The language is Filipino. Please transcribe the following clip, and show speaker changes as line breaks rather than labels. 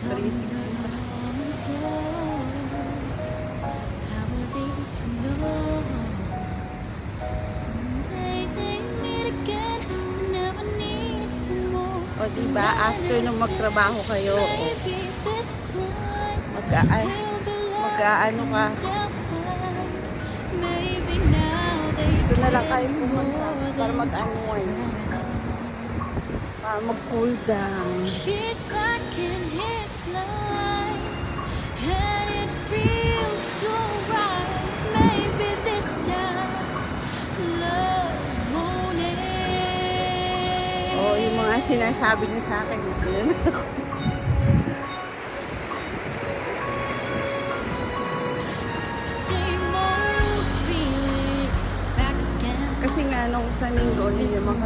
360 pa. O diba, after nung magtrabaho kayo, mag-aano ka, dito na lang kayo pumunta para mag-unwind, para mag-cool down.
She's back in his life, and it feels so right. Maybe this time love won't end.
O, yung mga sinasabi niya sa akin, yun.
It's the same old feeling back again.
Kasi nga nung isang linggo, hindi naman